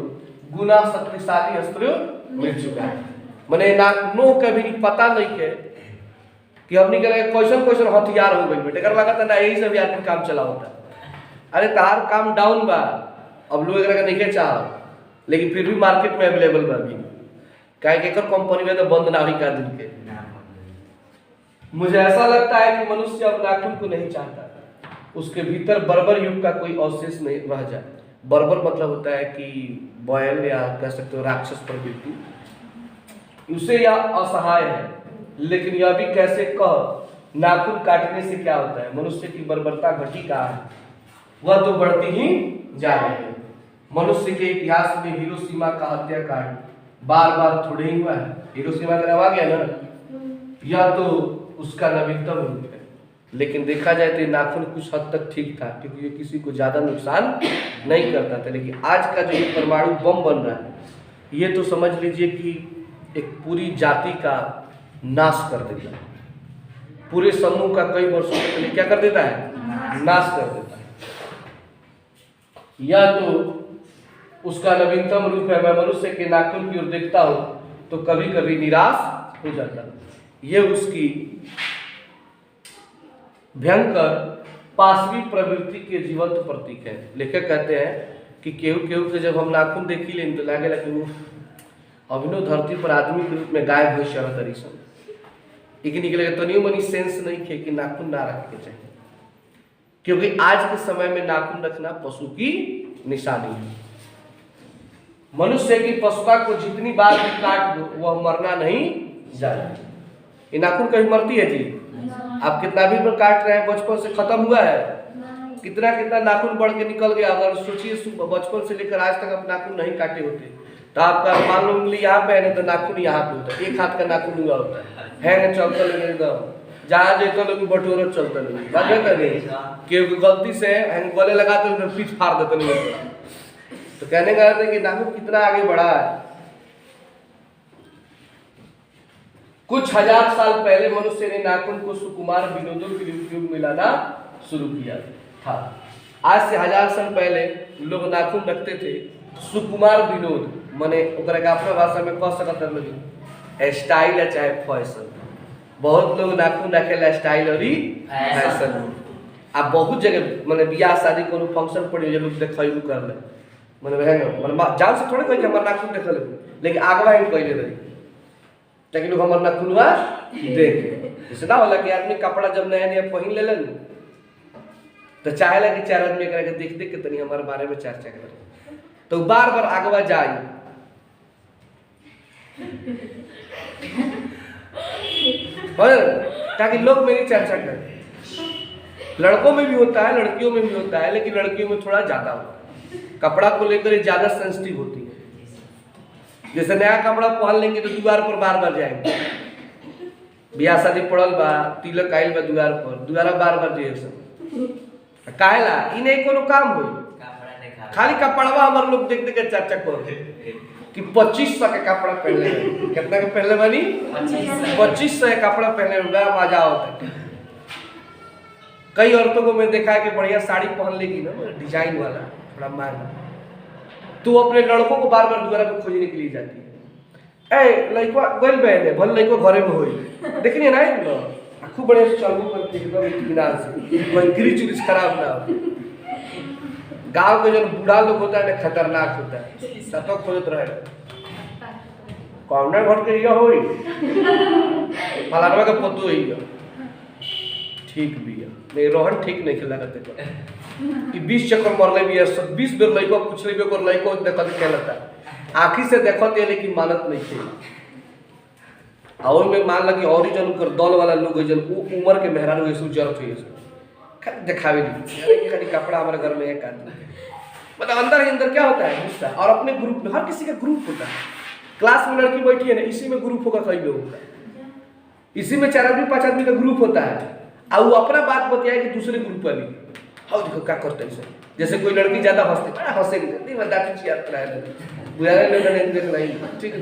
गुना शक्तिशाली अस्त्र मिल चुका है। मैंने नो कभी पता नहीं है कि हमने क्वेश्चन हथियार हो गई बेटे, कर लगा था ना यही सब आदमी काम चला होता। अरे तार काम डाउन बा, अब लोग नहीं चाह, लेकिन फिर भी मार्केट में अवेलेबल बा अभी, काहे कि कंपनी में तो बंद ना हुई का दिन के। मुझे ऐसा लगता है कि मनुष्य अब नाखून को नहीं चाहता, उसके भीतर बर्बर युग का कोई अवशेष नहीं रह जाए। बर्बर मतलब होता है कि बॉयल या कह सकते हो राक्षस प्रवृत्ति। उसे यह असहाय है, लेकिन यह भी कैसे कह नाखून काटने से क्या होता है। मनुष्य की बर्बरता घटी कहाँ है, वह तो बढ़ती ही जा रही है। मनुष्य के इतिहास में हिरोशिमा का हत्याकांड बार बार थोड़े ही हुआ है। हिरोशिमा का नाम आ गया ना, यह तो उसका नवीनतम रूप है। लेकिन देखा जाए तो नाखून कुछ हद तक ठीक था, क्योंकि ये किसी को ज्यादा नुकसान नहीं करता था। लेकिन आज का जो ये परमाणु बम बन रहा है, ये तो समझ लीजिए कि एक पूरी जाति का नाश कर देता है, पूरे समूह का कई वर्षों के लिए क्या कर देता है, नाश कर देता है। यह तो उसका नवीनतम रूप है। मैं मनुष्य के नाखून की ओर देखता हूं तो कभी कभी निराश हो जाता हूं। यह उसकी भयंकर पाशवी प्रवृत्ति के जीवंत प्रतीक है। लेखक कहते हैं कि केहू केहू के जब हम नाखून देखी लें तो लगे कि वो अभिनव धरती पर आदमी के रूप में गायब हो शरण तरीसन, लेकिन निकलेगा तनियो मनी सेंस नहीं थे कि नाखून ना रख के चाहिए, क्योंकि आज के समय में नाखून रखना पशु की निशानी है। मनुष्य की पशुता को जितनी बार भी काट दो वह मरना नहीं जाए। ये नाखून कभी मरती है जी? आप कितना भी पर काट रहे हैं, बचपन से खत्म हुआ है? कितना कितना नाखून बढ़ के निकल गया। अगर सोचिए बचपन से लेकर आज तक आप नाखून नहीं काटे होते तो आपका मान लो उंगली यहाँ पे है तो नाखून यहाँ पे होता है, एक हाथ का नाखून हुआ होता है, हैंग चलता लगे एकदम, जहाँ जेता लोग बटोर चलता लगे बात नहीं, क्योंकि गलती से हैंग गले लगाते तो पीछ फाड़ देते नहीं। तो कहने का अर्थ है कि नाखून कितना आगे बढ़ा है। कुछ हजार साल पहले मनुष्य ने नाखून को सुकुमार विनोदों के लिए उपयोग में लाना शुरू किया था। आज से 1000 साल पहले लोग नाखून रखते थे सुकुमार विनोद, माने ओकरा का अपना भाषा में कह सकत है स्टाइल है चाहे फैशन। बहुत लोग नाखून रखेला स्टाइल और फैशन। अब बहुत जगह माने बियाह शादी कोनो फंक्शन पड़ी जे लोग देखैबो करले, माने वह माने जान से थोड़े कोई हमर नाखून देखले, लेकिन आगवा इन कहले रही ताकि लोग हमर नाखूनवा देखे। जैसे ना होला कि आदमी कपड़ा जब नया नया पहन लेलन तो चाहेला कि चार आदमी एकरा के देख देख के तनी हमारे बारे में चर्चा करे, तो बार बार आगवा जाए ताकि लोग मेरी चर्चा करें। लड़कों में भी होता है, लड़कियों में भी होता है, लेकिन लड़कियों में थोड़ा ज्यादा होता है। कपड़ा को लेकर ज्यादा सेंसिटिव होती है। जैसे नया कपड़ा पहन लेंगे तो द्वार पर बार बार जाएंगे, ब्याह शादी पड़ल बा, तिलक आइल बा द्वार पर, द्वारा बार बार जाइए सब काहेला इ नहीं कोनो काम होई, खाली कपड़वा हमर लोग देख देख के चर्चा कर कि 2500 के कपड़ा पहनले, कितना के पहनले बानी 2500 के कपड़ा पहनले, बड़ा मजा आता है। कई औरतों को मैं देखा है कि बढ़िया साड़ी पहन लेगी ना डिजाइन वाला थोड़ा महंगा, तो अपने लड़कों को बार बार द्वारा पे खोजने के लिए जाती है। ए लइका गइल बहने भल लइको घरे में होई देखनी ना ना खूब बड़े चालू करके एकदम इत्मीनान से, कोई गिरी चुरिस खराब ना हो। गांव के जो बूढ़ा लोग होता है ना खतरनाक होता है, सतो खोजत रहे कौन घर के ये होई फलानवा का पतो ही ठीक भी है, नहीं रोहन ठीक नहीं खेला करते कि 20 चक्कर मरले भी है, 20 बेर लइको पूछले भी कर लइको देखत खेलता आंखी से देखत है लेकिन मानत नहीं थे। और में मान लगी और ही जन कर दल वाला लोग जन उम्र के मेहरान हुए सु जरूरत हुई खाली दिखावे नहीं, खाली कपड़ा हमारे घर में एक आदमी मतलब अंदर ही अंदर क्या होता है गुस्सा। और अपने ग्रुप में हर किसी का ग्रुप होता है, क्लास में लड़की बैठी है ना इसी में ग्रुप होगा, कई लोगों का इसी में 4 आदमी 5 आदमी का ग्रुप होता है, और वो अपना बात बताए कि दूसरे ग्रुप वाली हाँ देखो क्या करते हैं। जैसे कोई लड़की ज्यादा हंसे ठीक है,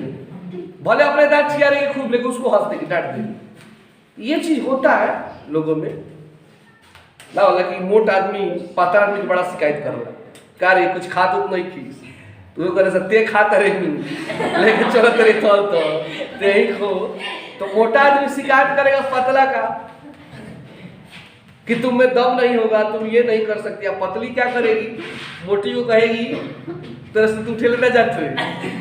भले अपने दांत चिया रही खूब लेकिन उसको हंस देगी डांट देगी। ये चीज होता है लोगों में ना, होला कि मोटा आदमी पतला आदमी की बड़ा शिकायत कर रहा का रे कुछ खा तो नहीं खी तू करे सत्य खाता रे लेकिन चलो तेरे थल तो यही खो, तो मोटा आदमी शिकायत करेगा पतला का कि तुम में दम नहीं होगा, तुम ये नहीं कर सकती। अब पतली क्या करेगी, मोटी को कहेगी तो रस्ते तू ठेले ना जाते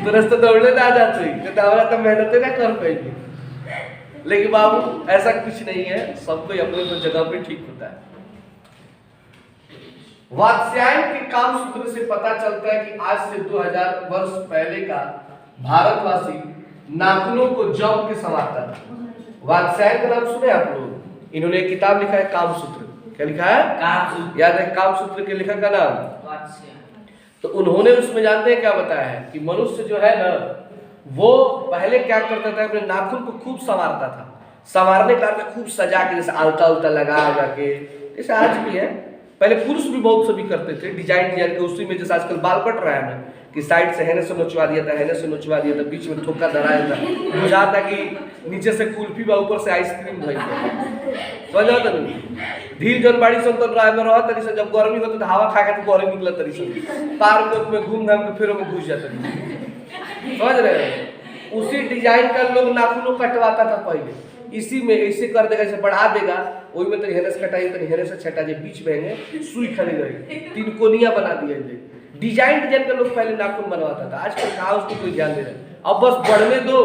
तो रस्ते दौड़ने ना जाते तो मेहनत ना कर पाएगी। लेकिन बाबू ऐसा कुछ नहीं है, सब कोई अपने अपने जगह पे ठीक होता है। वात्स्यायन के काम सूत्र से पता चलता है कि आज से 2000 वर्ष पहले का भारतवासी नाखूनों को जम के संवारता था। वात्स्यायन का नाम सुने आप लोग? इन्होंने एक किताब लिखा है कामसूत्र। क्या लिखा है? कामसूत्र। याद है कामसूत्र के लेखक का नाम? तो उन्होंने उसमें जानते हैं क्या बताया है कि मनुष्य जो है ना वो पहले क्या करता था, अपने नाखून को खूब संवारता था। संवारने का अर्थ खूब सजा के, जैसे आलता उलता लगा के, जैसे आज भी है। पहले पुरुष भी बहुत सभी करते थे, डिजाइन के उसी में, जैसे आजकल बाल कट रहा है ना कि साइड से हैने से नोचवा दिया था, हैने से नोचवा दिया था, बीच में ठोका धराया था, बुझाता कि नीचे से कुल्फी बा ऊपर से आइसक्रीम भई समझ आता नहीं। धीर जन बाड़ी सन तो राय में रहा तरी से, जब गर्मी होती तो हवा खा के तो गर्मी निकला तरी से, पार्क में घूम घाम के फिर में घुस जाता समझ रहे हैं। उसी डिजाइन का लोग नाखूनों कटवाता था पहले, इसी में ऐसे कर देगा, ऐसे बढ़ा देगा, वही में तो हेने से कटाई तो हेने से छटा जे बीच में है सुई खड़ी रही, तीन कोनिया बना दिए थे। डिजाइन का लोग पहले नाखून बनवाता था, आजकल कहाँ उसको कोई ध्यान दे रहा है। अब बस बढ़ने दो,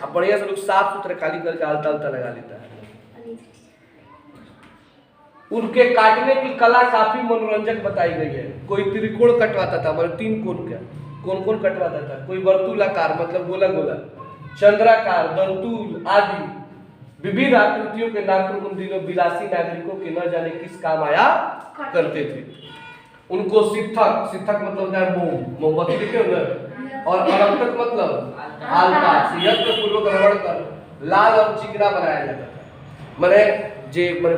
अब बढ़िया से लोग साफ सुथरे खाली करके आलता उलता लगा लेता है। उनके काटने की कला काफी मनोरंजक बताई गई है। कोई त्रिकोण कटवाता था, मतलब 3 कोण का कौन कटवाता था, कोई वर्तुलाकार मतलब गोला गोला, चंद्राकार, दंतुल आदि विविध आकृतियों के नाखून उन दिनों विलासी नागरिकों के न जाने किस काम आया करते थे। उनको सिद्धक मतलब होता है मोमबत्ती देखे ना, और अलंकृत मतलब आलता से यत्न पूर्वक रगड़ कर लाल और चिकना बनाया जाता था। माने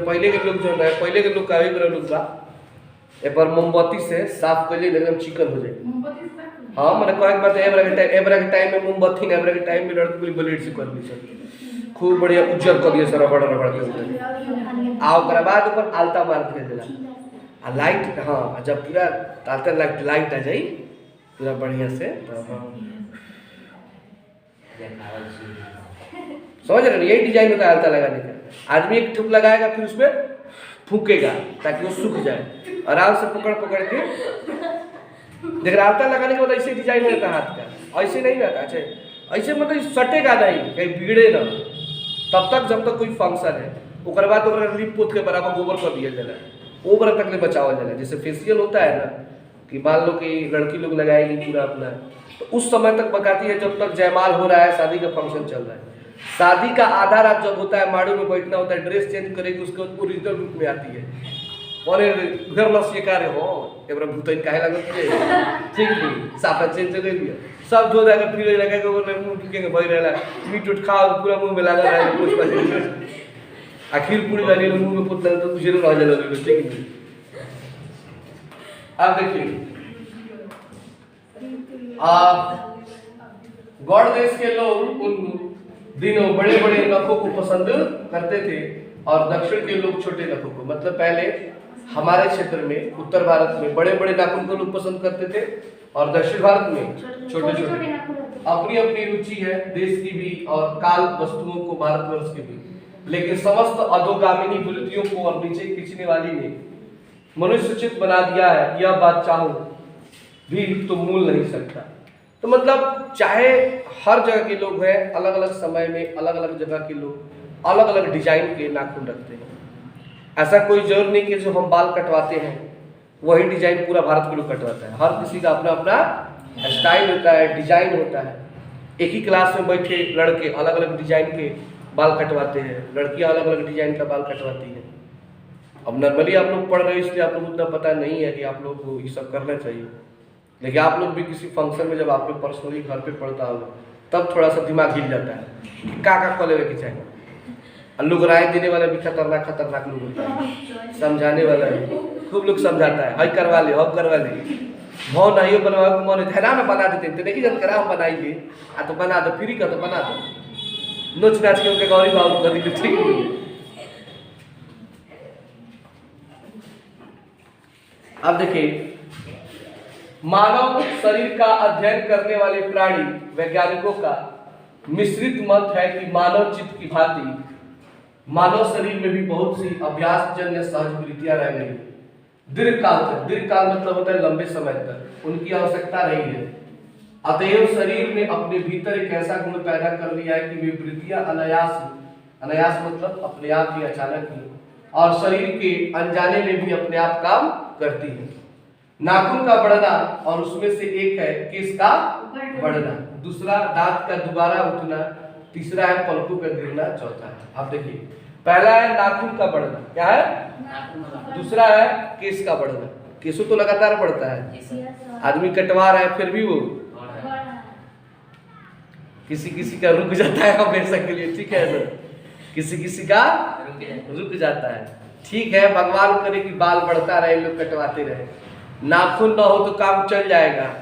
पहले के लोग जो है, पहले के लोग का भी लोग बा ए पर मोमबत्ती से साफ कर ले एकदम चिकन हो जाए। हां माने कोई बात एबरा के टाइम में मोमबत्ती ने एबरा के टाइम में लड़की पूरी ब्लेड से कर दी सर, खूब बढ़िया उज्जर कर दिए सर, रबड़ के आ ओकरा बाद ऊपर आलता मार के देला आ लाइट। हां जब पूरा आलता लाइट आ जाई पूरा बढ़िया से तो समझ रहे हो, यही डिजाइन होता है आलता लगाने का। आदमी एक ठुक लगाएगा फिर उसमें फूकेगा ताकि वो सूख जाए, आराम से पकड़ के देख रहा। आलता लगाने के बाद ऐसे डिजाइन रहता है हाथ का, ऐसे नहीं रहता। अच्छा ऐसे मतलब सटेगा नहीं, कहीं बिगड़े ना, तब तक जब तक कोई फंक्शन है। उसके बाद तो लिप पोत के बराबर गोबर कर दिया जाला, ओवर तक ले बचावा जाला। जैसे फेशियल होता है ना कि मान लो कि लड़की लोग लगाएगी पूरा अपना, तो उस समय तक बकाती है जब तक जयमाल हो रहा है, शादी का फंक्शन चल रहा है। शादी का आधा रात जब होता है, माड़ू में बैठना होता है, ड्रेस चेंज करेगी, उसके बाद ओरिजिनल रूप में आती है। और घर लस ये कार्य हो एबरा भूतन काहे लागत है, ठीक नहीं साफा चेंज कर दिया, सब धो जाएगा, फिर लगा के ओकर मुंह के भई रहला, मीट उठ खाओ पूरा मुंह में लगा रहा है कुछ पास आखिर पूरी वाली मुंह में पुतला तो तुझे रह जाएगा, ठीक नहीं। अब देखिए गौड़ देश के लोग उन दिनों बड़े बड़े नखों को पसंद करते थे और दक्षिण के लोग छोटे नखों को। मतलब पहले हमारे क्षेत्र में उत्तर भारत में बड़े बड़े नाखून को लोग पसंद करते थे और दक्षिण भारत में छोटे छोटे। अपनी अपनी रुचि है देश की भी और काल वस्तुओं को भारतवर्ष की भी, लेकिन समस्त अधोगामिनी वृत्तियों को और नीचे खींचने वाली ने मनुष्य चित बना दिया है। यह बात चाहूं भी तो मूल नहीं सकता। तो मतलब चाहे हर जगह के लोग हैं, अलग अलग समय में अलग अलग जगह के लोग अलग अलग डिजाइन के नाखून रखते हैं। ऐसा कोई जरूर नहीं कि जो हम बाल कटवाते हैं वही डिजाइन पूरा भारत के लोग कटवाता है। हर किसी का अपना अपना स्टाइल होता है, डिजाइन होता है। एक ही क्लास में बैठे लड़के अलग अलग डिजाइन के बाल कटवाते हैं, लड़कियां अलग अलग डिजाइन का बाल कटवाती हैं। अब नॉर्मली आप लोग पढ़ रहे हो इसलिए आप लोग उतना पता नहीं है कि आप लोग को ये सब करना चाहिए, लेकिन आप लोग भी किसी फंक्शन में जब आप लोग पर्सनली घर पे पढ़ता होगा तब थोड़ा सा दिमाग हिल जाता है का कॉल लेवे के चाहिए। लोग राय देने वाला भी खतरनाक लोग होता है, समझाने वाला भी खूब लोग समझाता है, हई करवा ले हब करवा ले, भाव नहीं बनवा को मन है ना बना देते हैं देखिए जब करा हम बनाइए आ तो बना दो, फ्री का तो बना दो, नोच नाच के उनके गौरी बाबू कर दी ठीक नहीं। अब देखिए मानव शरीर का अध्ययन करने वाले प्राणी वैज्ञानिकों का मिश्रित मत है कि मानव चित्त की भांति मानव शरीर में भी बहुत सी अभ्यास जन्य सहज वृत्तियां रह गई। दीर्घकाल मतलब होता है लंबे समय तक उनकी आवश्यकता रही है। अतएव शरीर ने अपने भीतर एक ऐसा गुण पैदा कर लिया है कि वे वृत्तियां अनायास मतलब अपने आप ही, अचानक ही और शरीर के अनजाने में भी अपने आप काम करती है। नाखून का बढ़ना और उसमें से एक है केस का बढ़ना। दूसरा दांत का दोबारा उठना, तीसरा है पलकों का गिरना, चौथा है, आप देखिए पहला है नाखून का बढ़ना, क्या है, दूसरा है केस का बढ़ना। केसों तो लगातार बढ़ता है, आदमी कटवा रहा है फिर भी वो किसी किसी का रुक जाता है हमेशा के लिए, ठीक है ना, किसी किसी का रुक जाता है, ठीक है। भगवान करे कि बाल बढ़ता रहे, लोग कटवाते रहे। नाखून ना हो तो काम चल जाएगा,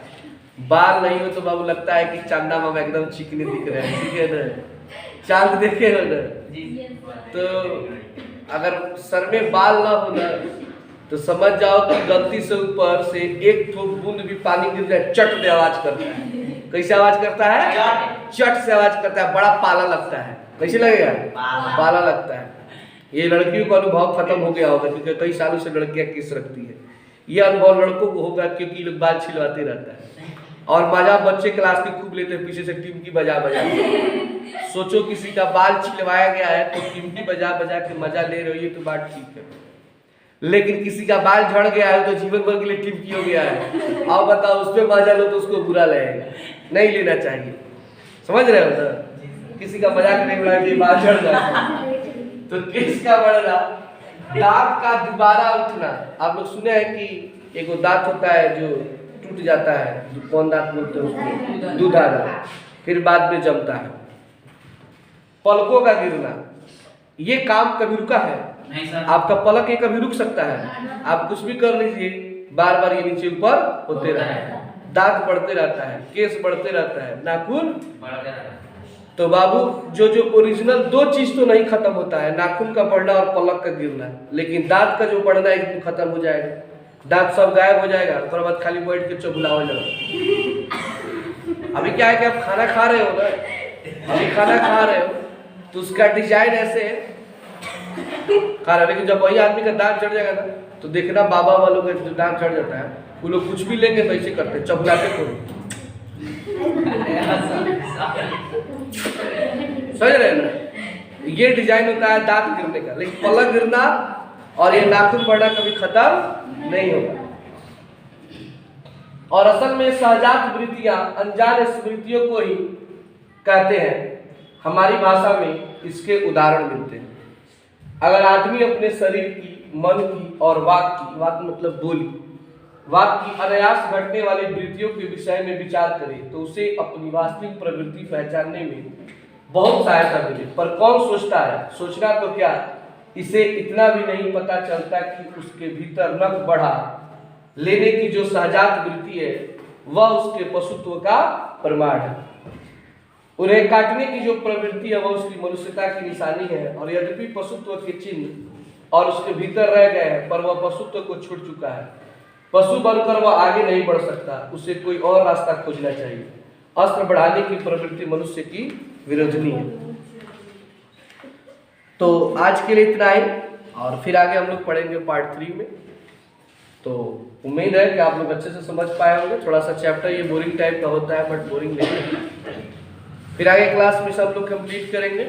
बाल नहीं हो तो बाबू लगता है कि चांदा बाबा एकदम चिकने दिख रहे हैं, ठीक है ना, चांद देखे हो ना। तो अगर सर में बाल ना हो ना तो समझ जाओ कि गलती से ऊपर से एक ठोक बूंद भी पानी गिर जाए, चट से आवाज करता है। कैसे आवाज करता है? चट से आवाज करता है, बड़ा पाला लगता है। कैसे लगेगा? पाला लगता है। ये लड़कियों का अनुभव खत्म हो गया होगा, क्योंकि कई सालों से लड़कियां केस रखती है। ये अनुभव लड़कों को होगा क्योंकि लोग बाल छिलवाते रहता है और मजा बच्चे क्लास के खूब लेते हैं, पीछे से टिमकी बजा बजा। सोचो किसी का बाल छिलवाया गया है तो टिमकी बजा बजा के मजा ले रही है तो बात ठीक है, लेकिन किसी का बाल झड़ गया है तो जीवन भर के लिए टिमकी हो गया है, आओ बताओ उस पर मजा लो तो उसको बुरा लगेगा, नहीं लेना चाहिए। समझ रहे हो ना? किसी का मजाक नहीं उड़ाया कि बाल झड़ जाता है। तो केस का बढ़ना, दांत का दोबारा उठना। आप लोग सुने हैं कि एक दांत होता है जो टूट जाता है, कौन दांत बोलते हैं उसको? दूधा दांत, फिर बाद में जमता है। पलकों का गिरना, ये काम कभी रुका है? नहीं सर। आपका पलक ये कभी रुक सकता है? आप कुछ भी कर लीजिए, बार बार ये नीचे ऊपर होते रहता है, दांत बढ़ते रहता है, केस बढ़ते रहता है, नाखून बढ़ते रहता है। तो बाबू जो जो ओरिजिनल दो चीज तो नहीं खत्म होता है, नाखून का बढ़ना और पलक का गिरना, लेकिन दांत का जो बढ़ना एक दिन खत्म हो जाएगा, दांत सब गायब हो जाएगा, उसके बाद खाली बैठ के चबुला हो जाएगा। अभी क्या है कि आप खाना खा रहे हो ना, अभी खाना खा रहे हो तो उसका डिजाइन ऐसे खा रहा है, लेकिन जब वही आदमी का दांत चढ़ जाएगा ना तो देखना बाबा वालों का जो दांत चढ़ जाता है वो लोग कुछ भी लेंगे तो ऐसे करते, चबुलाते को। समझ रहे ना? ये डिजाइन होता है दांत गिरने का, लेकिन पलक गिरना और ये नाखून बढ़ना कभी खत्म नहीं होगा। और असल में सहजात वृत्तियां, अनजान स्मृतियों को ही कहते हैं। हमारी भाषा में इसके उदाहरण मिलते हैं। अगर आदमी अपने शरीर की, मन की और वाक की, वाक मतलब बोली, वाक की अनायास घटने वाली वृत्तियों के विषय में विचार करे तो उसे अपनी वास्तविक प्रवृत्ति पहचानने में बहुत सहायता मिले। पर कौन सोचता है? सोचना तो क्या, इसे इतना भी नहीं पता चलता कि उसके भीतर नख बढ़ा लेने की जो सहजात वृत्ति है वह उसके पशुत्व का प्रमाण है। उन्हें काटने की जो प्रवृत्ति है वह उसकी मनुष्यता की निशानी है, और यद्यपि पशुत्व के चिन्ह और उसके भीतर रह गए हैं पर वह पशुत्व को छूट चुका है। पशु बनकर वह आगे नहीं बढ़ सकता, उसे कोई और रास्ता खोजना चाहिए। अस्त्र बढ़ाने की प्रवृत्ति मनुष्य की विरोधनी है। तो आज के लिए इतना ही, और फिर आगे हम लोग पढ़ेंगे पार्ट 3 में। तो उम्मीद है कि आप लोग अच्छे से समझ पाए होंगे। थोड़ा सा चैप्टर ये बोरिंग टाइप का होता है, बट बोरिंग नहीं है। फिर आगे क्लास में सब लोग कंप्लीट करेंगे।